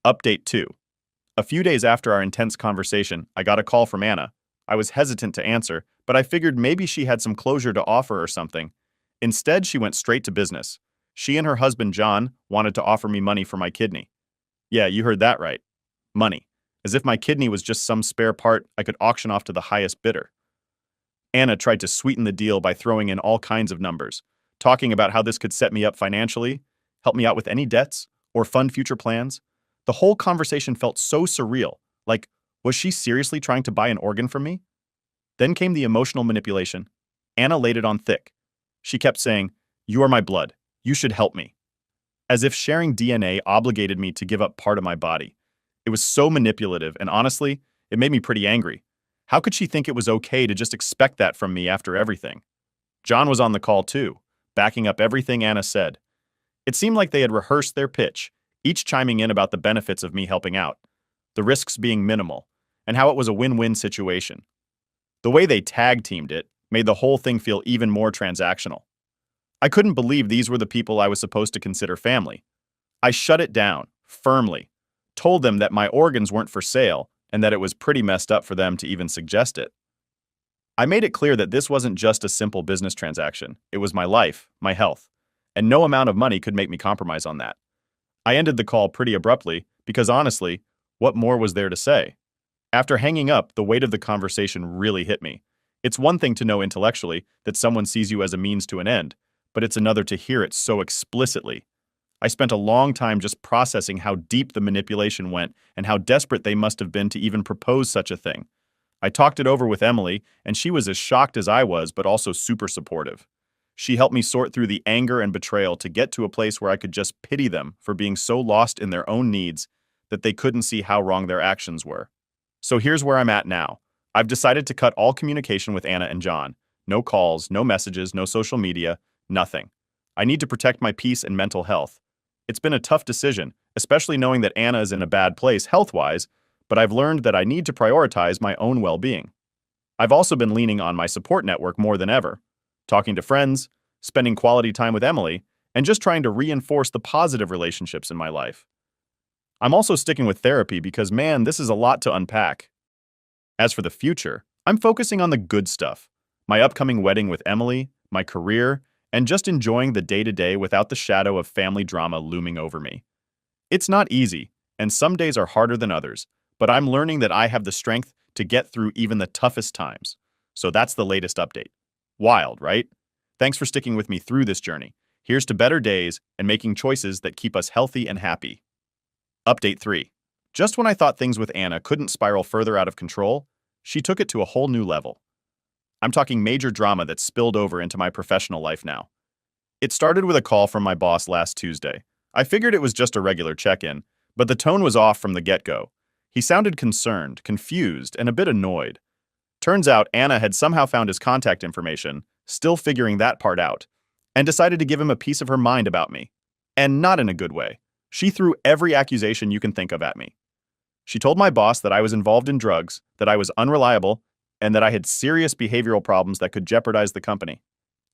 Update 2. A few days after our intense conversation, I got a call from Anna. I was hesitant to answer, but I figured maybe she had some closure to offer or something. Instead, she went straight to business. She and her husband, John, wanted to offer me money for my kidney. Yeah, you heard that right. Money. As if my kidney was just some spare part I could auction off to the highest bidder. Anna tried to sweeten the deal by throwing in all kinds of numbers, talking about how this could set me up financially, help me out with any debts, or fund future plans. The whole conversation felt so surreal, like, was she seriously trying to buy an organ from me? Then came the emotional manipulation. Anna laid it on thick. She kept saying, "You are my blood. You should help me." As if sharing DNA obligated me to give up part of my body. It was so manipulative, and honestly, it made me pretty angry. How could she think it was okay to just expect that from me after everything? John was on the call too, backing up everything Anna said. It seemed like they had rehearsed their pitch, each chiming in about the benefits of me helping out, the risks being minimal, and how it was a win-win situation. The way they tag-teamed it made the whole thing feel even more transactional. I couldn't believe these were the people I was supposed to consider family. I shut it down, firmly, told them that my organs weren't for sale and that it was pretty messed up for them to even suggest it. I made it clear that this wasn't just a simple business transaction. It was my life, my health, and no amount of money could make me compromise on that. I ended the call pretty abruptly because honestly, what more was there to say? After hanging up, the weight of the conversation really hit me. It's one thing to know intellectually that someone sees you as a means to an end, but it's another to hear it so explicitly. I spent a long time just processing how deep the manipulation went and how desperate they must have been to even propose such a thing. I talked it over with Emily, and she was as shocked as I was, but also super supportive. She helped me sort through the anger and betrayal to get to a place where I could just pity them for being so lost in their own needs that they couldn't see how wrong their actions were. So here's where I'm at now. I've decided to cut all communication with Anna and John. No calls, no messages, no social media, nothing. I need to protect my peace and mental health. It's been a tough decision, especially knowing that Anna is in a bad place health-wise, but I've learned that I need to prioritize my own well-being. I've also been leaning on my support network more than ever, talking to friends, spending quality time with Emily, and just trying to reinforce the positive relationships in my life. I'm also sticking with therapy because, man, this is a lot to unpack. As for the future, I'm focusing on the good stuff. My upcoming wedding with Emily, my career, and just enjoying the day-to-day without the shadow of family drama looming over me. It's not easy, and some days are harder than others, but I'm learning that I have the strength to get through even the toughest times. So that's the latest update. Wild, right? Thanks for sticking with me through this journey. Here's to better days and making choices that keep us healthy and happy. Update 3. Just when I thought things with Anna couldn't spiral further out of control, she took it to a whole new level. I'm talking major drama that spilled over into my professional life now. It started with a call from my boss last Tuesday. I figured it was just a regular check-in, but the tone was off from the get-go. He sounded concerned, confused, and a bit annoyed. Turns out Anna had somehow found his contact information, still figuring that part out, and decided to give him a piece of her mind about me. And not in a good way. She threw every accusation you can think of at me. She told my boss that I was involved in drugs, that I was unreliable, and that I had serious behavioral problems that could jeopardize the company.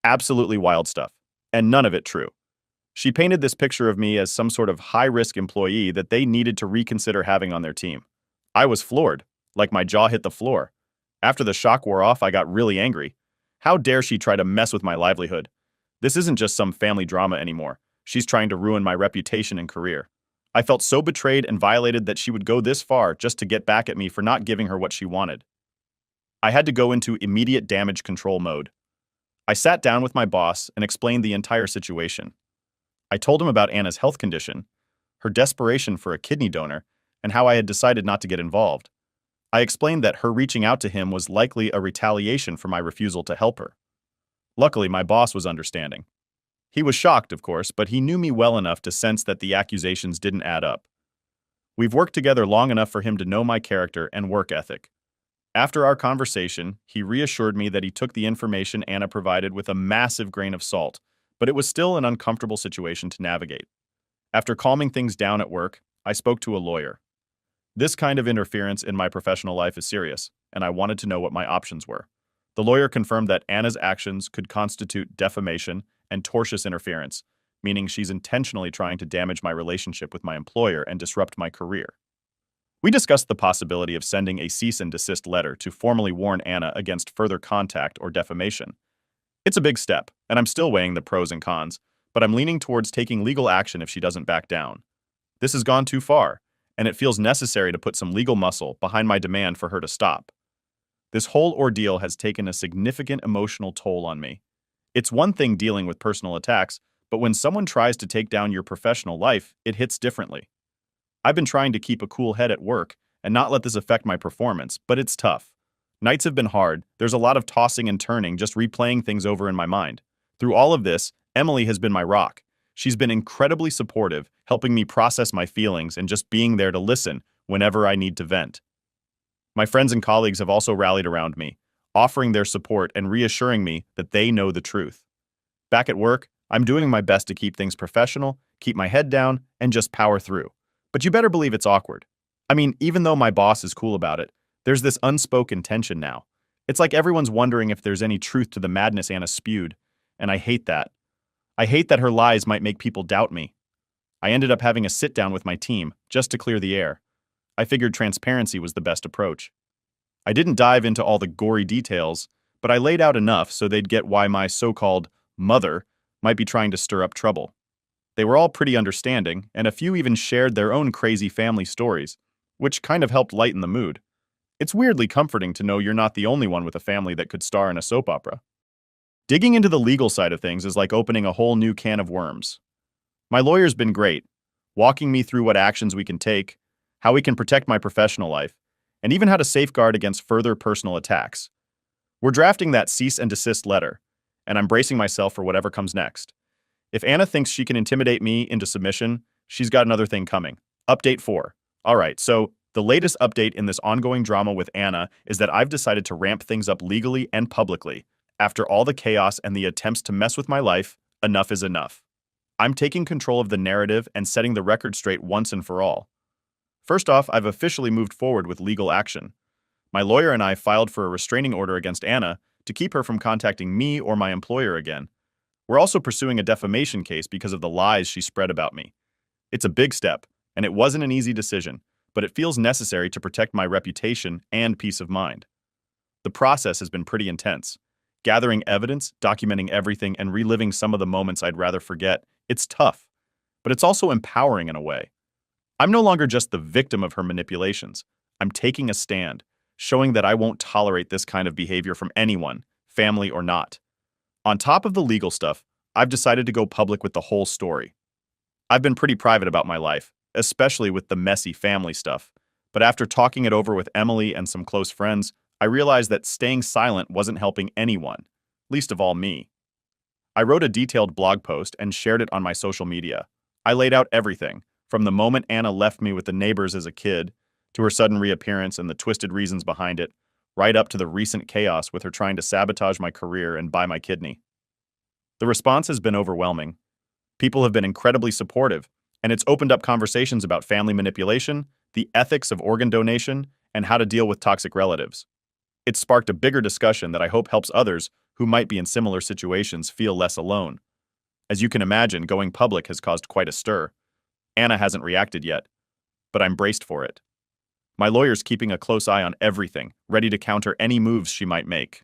Absolutely wild stuff, and none of it true. She painted this picture of me as some sort of high-risk employee that they needed to reconsider having on their team. I was floored, like my jaw hit the floor. After the shock wore off, I got really angry. How dare she try to mess with my livelihood? This isn't just some family drama anymore. She's trying to ruin my reputation and career. I felt so betrayed and violated that she would go this far just to get back at me for not giving her what she wanted. I had to go into immediate damage control mode. I sat down with my boss and explained the entire situation. I told him about Anna's health condition, her desperation for a kidney donor, and how I had decided not to get involved. I explained that her reaching out to him was likely a retaliation for my refusal to help her. Luckily, my boss was understanding. He was shocked, of course, but he knew me well enough to sense that the accusations didn't add up. We've worked together long enough for him to know my character and work ethic. After our conversation, he reassured me that he took the information Anna provided with a massive grain of salt, but it was still an uncomfortable situation to navigate. After calming things down at work, I spoke to a lawyer. This kind of interference in my professional life is serious, and I wanted to know what my options were. The lawyer confirmed that Anna's actions could constitute defamation and tortious interference, meaning she's intentionally trying to damage my relationship with my employer and disrupt my career. We discussed the possibility of sending a cease and desist letter to formally warn Anna against further contact or defamation. It's a big step, and I'm still weighing the pros and cons, but I'm leaning towards taking legal action if she doesn't back down. This has gone too far, and it feels necessary to put some legal muscle behind my demand for her to stop. This whole ordeal has taken a significant emotional toll on me. It's one thing dealing with personal attacks, but when someone tries to take down your professional life, it hits differently. I've been trying to keep a cool head at work and not let this affect my performance, but it's tough. Nights have been hard. There's a lot of tossing and turning, just replaying things over in my mind. Through all of this, Emily has been my rock. She's been incredibly supportive, helping me process my feelings and just being there to listen whenever I need to vent. My friends and colleagues have also rallied around me, offering their support and reassuring me that they know the truth. Back at work, I'm doing my best to keep things professional, keep my head down, and just power through. But you better believe it's awkward. I mean, even though my boss is cool about it, there's this unspoken tension now. It's like everyone's wondering if there's any truth to the madness Anna spewed, and I hate that. I hate that her lies might make people doubt me. I ended up having a sit-down with my team, just to clear the air. I figured transparency was the best approach. I didn't dive into all the gory details, but I laid out enough so they'd get why my so-called mother might be trying to stir up trouble. They were all pretty understanding, and a few even shared their own crazy family stories, which kind of helped lighten the mood. It's weirdly comforting to know you're not the only one with a family that could star in a soap opera. Digging into the legal side of things is like opening a whole new can of worms. My lawyer's been great, walking me through what actions we can take, how we can protect my professional life, and even how to safeguard against further personal attacks. We're drafting that cease and desist letter, and I'm bracing myself for whatever comes next. If Anna thinks she can intimidate me into submission, she's got another thing coming. Update 4. Alright, so the latest update in this ongoing drama with Anna is that I've decided to ramp things up legally and publicly. After all the chaos and the attempts to mess with my life, enough is enough. I'm taking control of the narrative and setting the record straight once and for all. First off, I've officially moved forward with legal action. My lawyer and I filed for a restraining order against Anna to keep her from contacting me or my employer again. We're also pursuing a defamation case because of the lies she spread about me. It's a big step, and it wasn't an easy decision, but it feels necessary to protect my reputation and peace of mind. The process has been pretty intense. Gathering evidence, documenting everything, and reliving some of the moments I'd rather forget, it's tough, but it's also empowering in a way. I'm no longer just the victim of her manipulations. I'm taking a stand, showing that I won't tolerate this kind of behavior from anyone, family or not. On top of the legal stuff, I've decided to go public with the whole story. I've been pretty private about my life, especially with the messy family stuff, but after talking it over with Emily and some close friends, I realized that staying silent wasn't helping anyone, least of all me. I wrote a detailed blog post and shared it on my social media. I laid out everything, from the moment Anna left me with the neighbors as a kid, to her sudden reappearance and the twisted reasons behind it, right up to the recent chaos with her trying to sabotage my career and buy my kidney. The response has been overwhelming. People have been incredibly supportive, and it's opened up conversations about family manipulation, the ethics of organ donation, and how to deal with toxic relatives. It's sparked a bigger discussion that I hope helps others who might be in similar situations feel less alone. As you can imagine, going public has caused quite a stir. Anna hasn't reacted yet, but I'm braced for it. My lawyer's keeping a close eye on everything, ready to counter any moves she might make.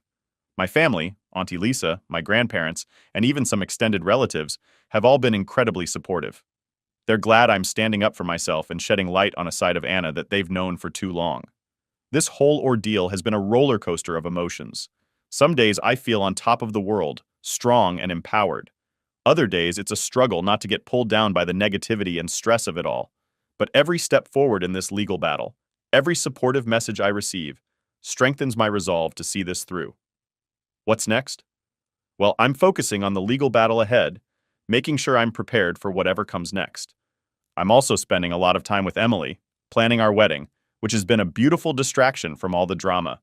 My family, Auntie Lisa, my grandparents, and even some extended relatives have all been incredibly supportive. They're glad I'm standing up for myself and shedding light on a side of Anna that they've known for too long. This whole ordeal has been a roller coaster of emotions. Some days I feel on top of the world, strong and empowered. Other days it's a struggle not to get pulled down by the negativity and stress of it all. But every step forward in this legal battle, every supportive message I receive, strengthens my resolve to see this through. What's next? Well, I'm focusing on the legal battle ahead, making sure I'm prepared for whatever comes next. I'm also spending a lot of time with Emily, planning our wedding, which has been a beautiful distraction from all the drama.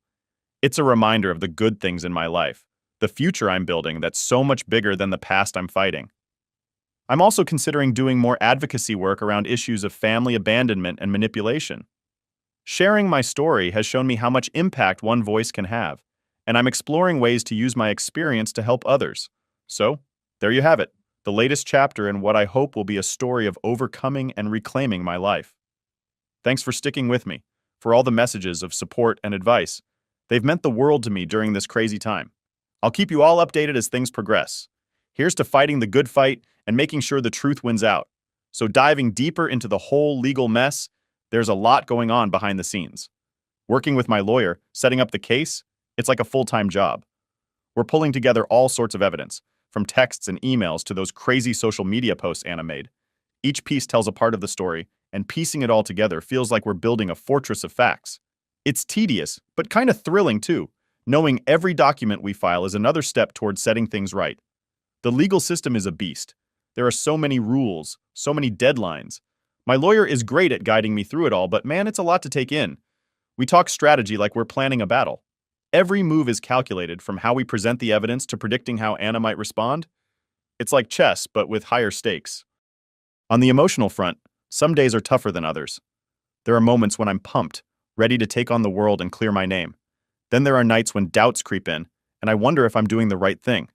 It's a reminder of the good things in my life, the future I'm building that's so much bigger than the past I'm fighting. I'm also considering doing more advocacy work around issues of family abandonment and manipulation. Sharing my story has shown me how much impact one voice can have, and I'm exploring ways to use my experience to help others. So, there you have it, the latest chapter in what I hope will be a story of overcoming and reclaiming my life. Thanks for sticking with me, for all the messages of support and advice. They've meant the world to me during this crazy time. I'll keep you all updated as things progress. Here's to fighting the good fight and making sure the truth wins out. So diving deeper into the whole legal mess, there's a lot going on behind the scenes. Working with my lawyer, setting up the case, it's like a full-time job. We're pulling together all sorts of evidence, from texts and emails to those crazy social media posts Anna made. Each piece tells a part of the story, and piecing it all together feels like we're building a fortress of facts. It's tedious, but kind of thrilling too, knowing every document we file is another step towards setting things right. The legal system is a beast. There are so many rules, so many deadlines. My lawyer is great at guiding me through it all, but man, it's a lot to take in. We talk strategy like we're planning a battle. Every move is calculated, from how we present the evidence to predicting how Anna might respond. It's like chess, but with higher stakes. On the emotional front, some days are tougher than others. There are moments when I'm pumped, ready to take on the world and clear my name. Then there are nights when doubts creep in, and I wonder if I'm doing the right thing.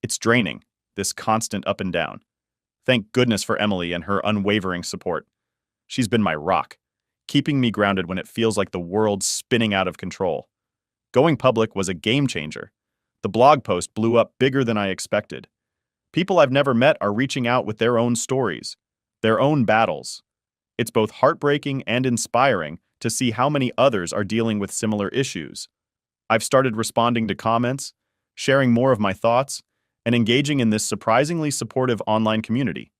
It's draining, this constant up and down. Thank goodness for Emily and her unwavering support. She's been my rock, keeping me grounded when it feels like the world's spinning out of control. Going public was a game changer. The blog post blew up bigger than I expected. People I've never met are reaching out with their own stories, their own battles. It's both heartbreaking and inspiring to see how many others are dealing with similar issues. I've started responding to comments, sharing more of my thoughts, and engaging in this surprisingly supportive online community.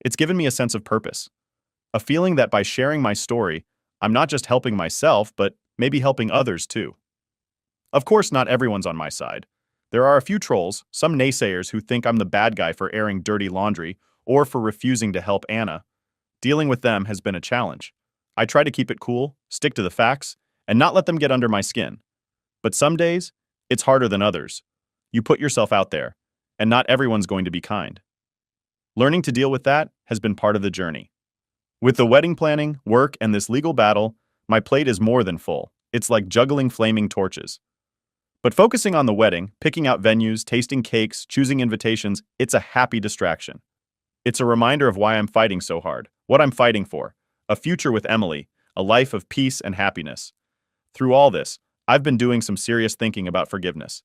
It's given me a sense of purpose, a feeling that by sharing my story, I'm not just helping myself, but maybe helping others too. Of course, not everyone's on my side. There are a few trolls, some naysayers who think I'm the bad guy for airing dirty laundry or for refusing to help Anna. Dealing with them has been a challenge. I try to keep it cool, stick to the facts, and not let them get under my skin. But some days, it's harder than others. You put yourself out there, and not everyone's going to be kind. Learning to deal with that has been part of the journey. With the wedding planning, work, and this legal battle, my plate is more than full. It's like juggling flaming torches. But focusing on the wedding, picking out venues, tasting cakes, choosing invitations, it's a happy distraction. It's a reminder of why I'm fighting so hard, what I'm fighting for, a future with Emily, a life of peace and happiness. Through all this, I've been doing some serious thinking about forgiveness.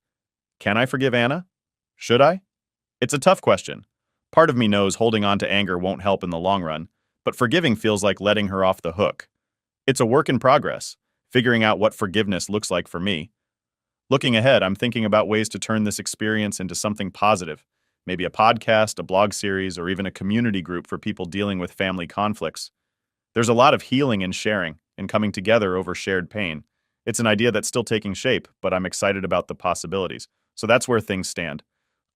Can I forgive Anna? Should I? It's a tough question. Part of me knows holding on to anger won't help in the long run, but forgiving feels like letting her off the hook. It's a work in progress, figuring out what forgiveness looks like for me. Looking ahead, I'm thinking about ways to turn this experience into something positive, maybe a podcast, a blog series, or even a community group for people dealing with family conflicts. There's a lot of healing and sharing and coming together over shared pain. It's an idea that's still taking shape, but I'm excited about the possibilities. So that's where things stand.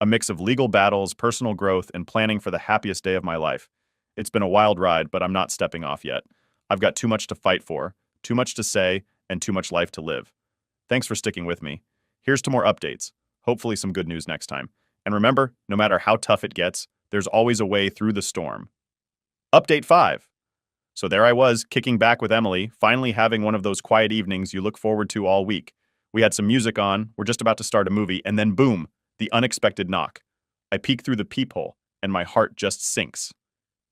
A mix of legal battles, personal growth, and planning for the happiest day of my life. It's been a wild ride, but I'm not stepping off yet. I've got too much to fight for, too much to say, and too much life to live. Thanks for sticking with me. Here's to more updates. Hopefully some good news next time. And remember, no matter how tough it gets, there's always a way through the storm. Update 5. So there I was, kicking back with Emily, finally having one of those quiet evenings you look forward to all week. We had some music on, we're just about to start a movie, and then boom, the unexpected knock. I peek through the peephole, and my heart just sinks.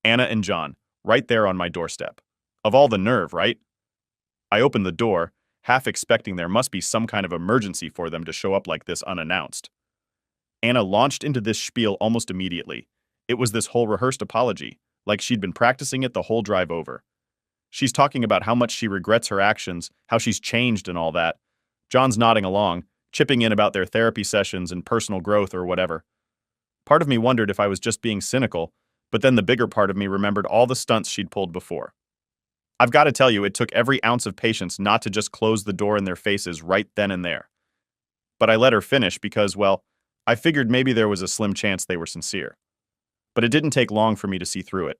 Anna and John, right there on my doorstep. Of all the nerve, right? I opened the door, half expecting there must be some kind of emergency for them to show up like this unannounced. Anna launched into this spiel almost immediately. It was this whole rehearsed apology, like she'd been practicing it the whole drive over. She's talking about how much she regrets her actions, how she's changed and all that. John's nodding along, chipping in about their therapy sessions and personal growth or whatever. Part of me wondered if I was just being cynical, but then the bigger part of me remembered all the stunts she'd pulled before. I've got to tell you, it took every ounce of patience not to just close the door in their faces right then and there. But I let her finish because, well, I figured maybe there was a slim chance they were sincere. But it didn't take long for me to see through it.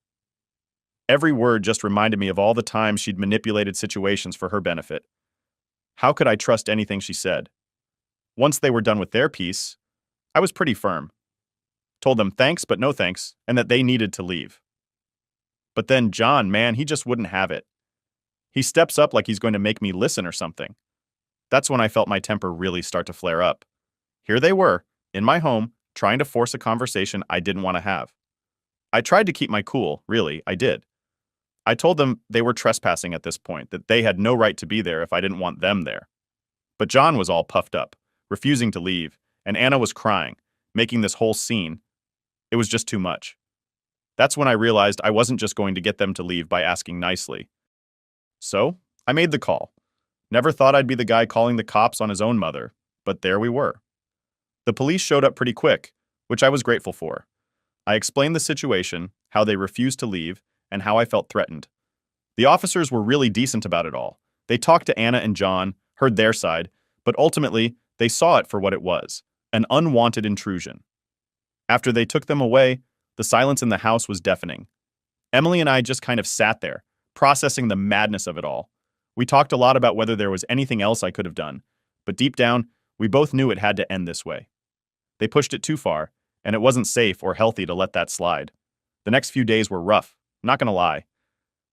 Every word just reminded me of all the times she'd manipulated situations for her benefit. How could I trust anything she said? Once they were done with their piece, I was pretty firm. Told them thanks but no thanks, and that they needed to leave. But then John, man, he just wouldn't have it. He steps up like he's going to make me listen or something. That's when I felt my temper really start to flare up. Here they were, in my home, trying to force a conversation I didn't want to have. I tried to keep my cool, really, I did. I told them they were trespassing at this point, that they had no right to be there if I didn't want them there. But John was all puffed up, refusing to leave, and Anna was crying, making this whole scene. It was just too much. That's when I realized I wasn't just going to get them to leave by asking nicely. So, I made the call. Never thought I'd be the guy calling the cops on his own mother, but there we were. The police showed up pretty quick, which I was grateful for. I explained the situation, how they refused to leave, and how I felt threatened. The officers were really decent about it all. They talked to Anna and John, heard their side, but ultimately, they saw it for what it was, an unwanted intrusion. After they took them away, the silence in the house was deafening. Emily and I just kind of sat there, processing the madness of it all. We talked a lot about whether there was anything else I could have done, but deep down, we both knew it had to end this way. They pushed it too far, and it wasn't safe or healthy to let that slide. The next few days were rough, not gonna lie.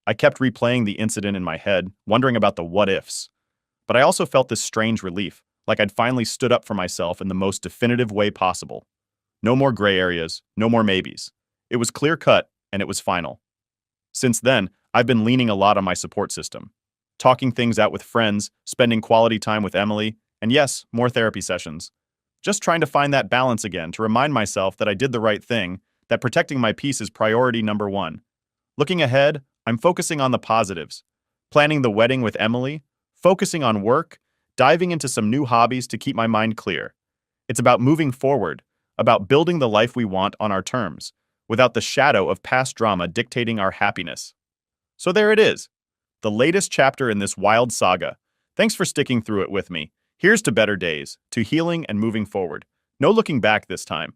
I kept replaying the incident in my head, wondering about the what-ifs. But I also felt this strange relief, like I'd finally stood up for myself in the most definitive way possible. No more gray areas, no more maybes. It was clear-cut, and it was final. Since then, I've been leaning a lot on my support system. Talking things out with friends, spending quality time with Emily, and yes, more therapy sessions. Just trying to find that balance again to remind myself that I did the right thing, that protecting my peace is priority number one. Looking ahead, I'm focusing on the positives. Planning the wedding with Emily, focusing on work, diving into some new hobbies to keep my mind clear. It's about moving forward, about building the life we want on our terms, without the shadow of past drama dictating our happiness. So there it is, the latest chapter in this wild saga. Thanks for sticking through it with me. Here's to better days, to healing and moving forward. No looking back this time.